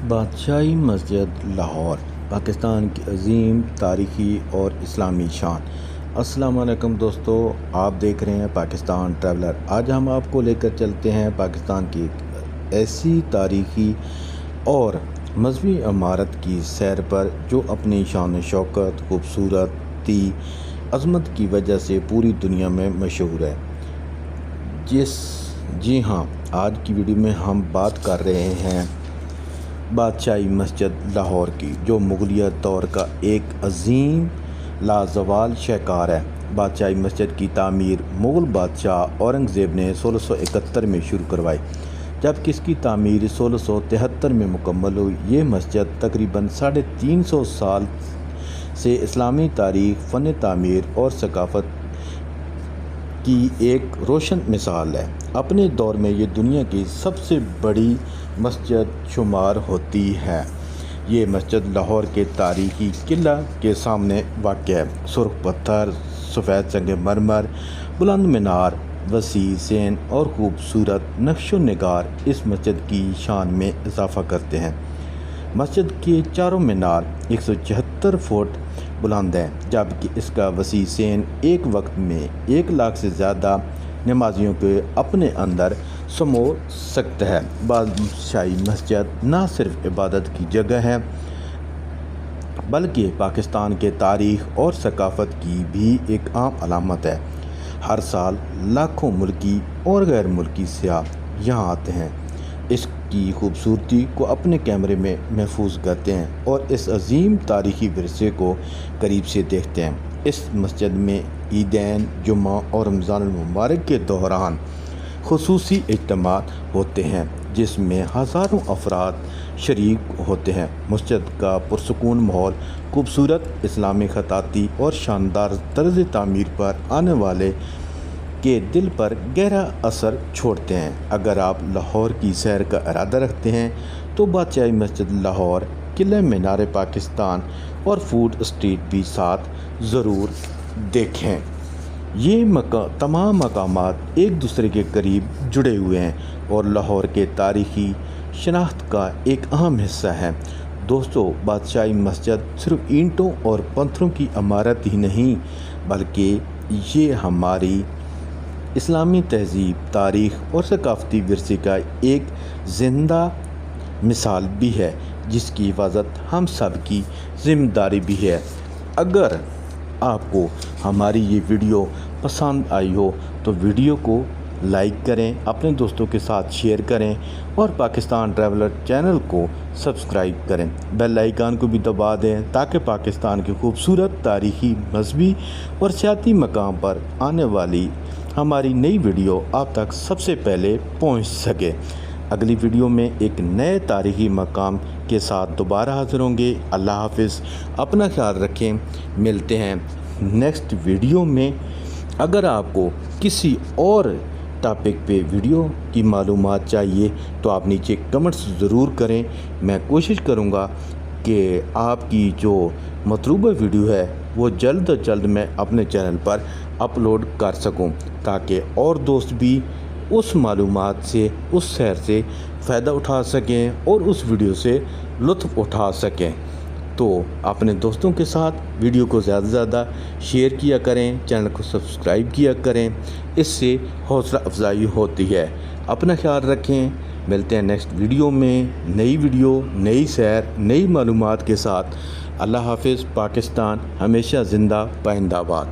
بادشاہی مسجد لاہور پاکستان کی عظیم تاریخی اور اسلامی شان۔ السلام علیکم دوستو، آپ دیکھ رہے ہیں پاکستان ٹریولر۔ آج ہم آپ کو لے کر چلتے ہیں پاکستان کی ایک ایسی تاریخی اور مذہبی عمارت کی سیر پر جو اپنی شان و شوکت، خوبصورتی، عظمت کی وجہ سے پوری دنیا میں مشہور ہے۔ جی ہاں، آج کی ویڈیو میں ہم بات کر رہے ہیں بادشاہی مسجد لاہور کی، جو مغلیہ دور کا ایک عظیم لازوال شاہکار ہے۔ بادشاہی مسجد کی تعمیر مغل بادشاہ اورنگزیب نے 1671 میں شروع کروائی، جبکہ اس کی تعمیر 1673 میں مکمل ہوئی۔ یہ مسجد تقریباً 350 سال سے اسلامی تاریخ، فن تعمیر اور ثقافت کی ایک روشن مثال ہے۔ اپنے دور میں یہ دنیا کی سب سے بڑی مسجد شمار ہوتی ہے۔ یہ مسجد لاہور کے تاریخی قلعہ کے سامنے واقع ہے۔ سرخ پتھر، سفید سنگ مرمر، بلند مینار، وسیع سین اور خوبصورت نقش و نگار اس مسجد کی شان میں اضافہ کرتے ہیں۔ مسجد کے چاروں مینار 174 فٹ بلند ہیں، جبکہ اس کا وسیع سین ایک وقت میں 1 لاکھ سے زیادہ نمازیوں کو اپنے اندر سمو سکتا ہے۔ بادشاہی مسجد نہ صرف عبادت کی جگہ ہے بلکہ پاکستان کے تاریخ اور ثقافت کی بھی ایک عام علامت ہے۔ ہر سال لاکھوں ملکی اور غیر ملکی سیاح یہاں آتے ہیں، اس کی خوبصورتی کو اپنے کیمرے میں محفوظ کرتے ہیں اور اس عظیم تاریخی ورثے کو قریب سے دیکھتے ہیں۔ اس مسجد میں عیدین، جمعہ اور رمضان المبارک کے دوران خصوصی اجتماعات ہوتے ہیں جس میں ہزاروں افراد شریک ہوتے ہیں۔ مسجد کا پرسکون ماحول، خوبصورت اسلامی خطاطی اور شاندار طرز تعمیر پر آنے والے کے دل پر گہرا اثر چھوڑتے ہیں۔ اگر آپ لاہور کی سیر کا ارادہ رکھتے ہیں تو بادشاہی مسجد لاہور، قلعہ مینار پاکستان اور فوڈ اسٹریٹ بھی ساتھ ضرور دیکھیں۔ یہ تمام مقامات ایک دوسرے کے قریب جڑے ہوئے ہیں اور لاہور کے تاریخی شناخت کا ایک اہم حصہ ہیں۔ دوستو، بادشاہی مسجد صرف اینٹوں اور پتھروں کی عمارت ہی نہیں بلکہ یہ ہماری اسلامی تہذیب، تاریخ اور ثقافتی ورثے کا ایک زندہ مثال بھی ہے جس کی حفاظت ہم سب کی ذمہ داری بھی ہے۔ اگر آپ کو ہماری یہ ویڈیو پسند آئی ہو تو ویڈیو کو لائک کریں، اپنے دوستوں کے ساتھ شیئر کریں اور پاکستان ٹریولر چینل کو سبسکرائب کریں۔ بیل آئیکن کو بھی دبا دیں تاکہ پاکستان کے خوبصورت تاریخی، مذہبی اور سیاحتی مقام پر آنے والی ہماری نئی ویڈیو آپ تک سب سے پہلے پہنچ سکے۔ اگلی ویڈیو میں ایک نئے تاریخی مقام کے ساتھ دوبارہ حاضر ہوں گے۔ اللہ حافظ، اپنا خیال رکھیں، ملتے ہیں نیکسٹ ویڈیو میں۔ اگر آپ کو کسی اور ٹاپک پہ ویڈیو کی معلومات چاہیے تو آپ نیچے کمنٹس ضرور کریں۔ میں کوشش کروں گا کہ آپ کی جو مطلوبہ ویڈیو ہے وہ جلد از جلد میں اپنے چینل پر اپلوڈ کر سکوں تاکہ اور دوست بھی اس معلومات سے، اس سیر سے فائدہ اٹھا سکیں اور اس ویڈیو سے لطف اٹھا سکیں۔ تو اپنے دوستوں کے ساتھ ویڈیو کو زیادہ سے زیادہ شیئر کیا کریں، چینل کو سبسکرائب کیا کریں، اس سے حوصلہ افزائی ہوتی ہے۔ اپنا خیال رکھیں، ملتے ہیں نیکسٹ ویڈیو میں، نئی ویڈیو، نئی سیر، نئی معلومات کے ساتھ۔ اللہ حافظ، پاکستان ہمیشہ زندہ، پائندہ باد۔